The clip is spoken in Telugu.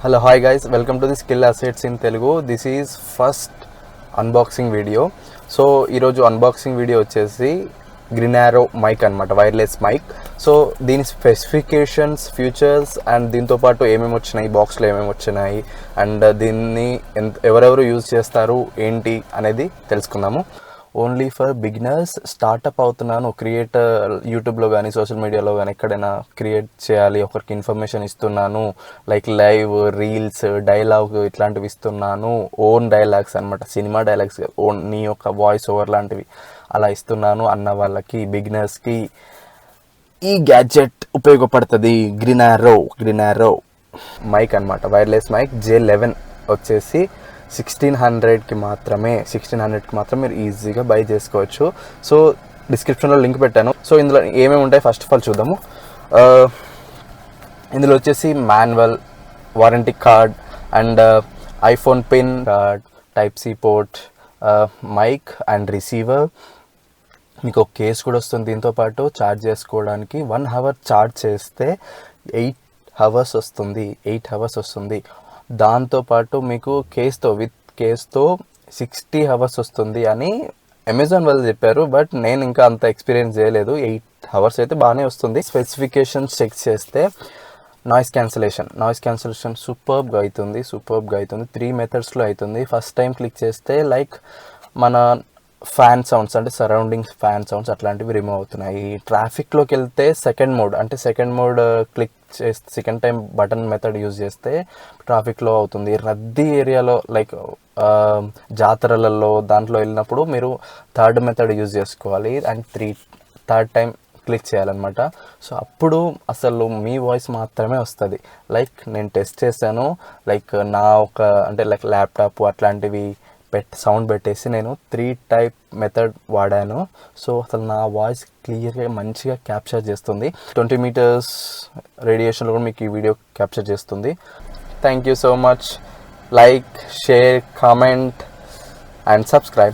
Hello, hi guys, welcome to the Skill Assets in Telugu. This is first unboxing video. So ఈరోజు అన్బాక్సింగ్ వీడియో వచ్చేసి గ్రినారో మైక్ అనమాట, వైర్లెస్ మైక్. సో దీని స్పెసిఫికేషన్స్, ఫ్యూచర్స్ అండ్ దీంతోపాటు ఏమేమి వచ్చినాయి, బాక్స్లో ఏమేమి వచ్చినాయి అండ్ దీన్ని ఎవరెవరు యూజ్ చేస్తారు ఏంటి అనేది తెలుసుకుందాము. ఓన్లీ ఫర్ బిగినర్స్, స్టార్టప్ అవుతున్నాను, క్రియేటర్ యూట్యూబ్లో కానీ సోషల్ మీడియాలో కానీ ఎక్కడైనా క్రియేట్ చేయాలి, ఒకరికి ఇన్ఫర్మేషన్ ఇస్తున్నాను, లైక్ లైవ్, రీల్స్, డైలాగ్ ఇట్లాంటివి ఇస్తున్నాను, ఓన్ డైలాగ్స్ అనమాట, సినిమా డైలాగ్స్, ఓన్ నీ యొక్క వాయిస్ ఓవర్ లాంటివి అలా ఇస్తున్నాను అన్న వాళ్ళకి, బిగినర్స్కి ఈ గ్యాడ్జెట్ ఉపయోగపడుతుంది. గ్రినారో మైక్ అనమాట, వైర్లెస్ మైక్. J11 వచ్చేసి 1600కి మాత్రమే మీరు ఈజీగా బై చేసుకోవచ్చు. సో డిస్క్రిప్షన్లో లింక్ పెట్టాను. సో ఇందులో ఏమేమి ఉంటాయి ఫస్ట్ ఆఫ్ ఆల్ చూద్దాము. ఇందులో వచ్చేసి manual, warranty card and iPhone pin card, type C port, mic and receiver. మీకు ఒక కేస్ కూడా వస్తుంది దీంతోపాటు. ఛార్జ్ చేసుకోవడానికి 1 hour ఛార్జ్ చేస్తే 8 hours వస్తుంది. దాంతోపాటు మీకు విత్ కేస్తో 60 hours వస్తుంది అని అమెజాన్ వాళ్ళు చెప్పారు. బట్ నేను ఇంకా అంత ఎక్స్పీరియన్స్ చేయలేదు. 8 hours అయితే బాగానే వస్తుంది. స్పెసిఫికేషన్స్ చెక్ చేస్తే నాయిస్ క్యాన్సిలేషన్ సూపర్బ్గా అవుతుంది. 3 methodsలో అవుతుంది. ఫస్ట్ టైం క్లిక్ చేస్తే లైక్ మన ఫ్యాన్ సౌండ్స్, అంటే సరౌండింగ్ ఫ్యాన్ సౌండ్స్ అట్లాంటివి రిమూవ్ అవుతున్నాయి. ట్రాఫిక్లోకి వెళ్తే సెకండ్ మోడ్ క్లిక్ చేస్తే, second time button method use చేస్తే ట్రాఫిక్లో అవుతుంది. రద్దీ ఏరియాలో లైక్ జాతరలలో దాంట్లో వెళ్ళినప్పుడు మీరు థర్డ్ మెథడ్ యూజ్ చేసుకోవాలి అండ్ థర్డ్ టైం క్లిక్ చేయాలన్నమాట. సో అప్పుడు అసలు మీ వాయిస్ మాత్రమే వస్తుంది. లైక్ నేను టెస్ట్ చేశాను, లైక్ లైక్ ల్యాప్టాప్ అట్లాంటివి సౌండ్ పెట్టేసి నేను 3 type మెథడ్ వాడాను. సో అసలు నా వాయిస్ క్లియర్గా మంచిగా క్యాప్చర్ చేస్తుంది. 20 meters రేడియేషన్లో కూడా మీకు ఈ వీడియో క్యాప్చర్ చేస్తుంది. Thank you so much. Like, share, comment and subscribe.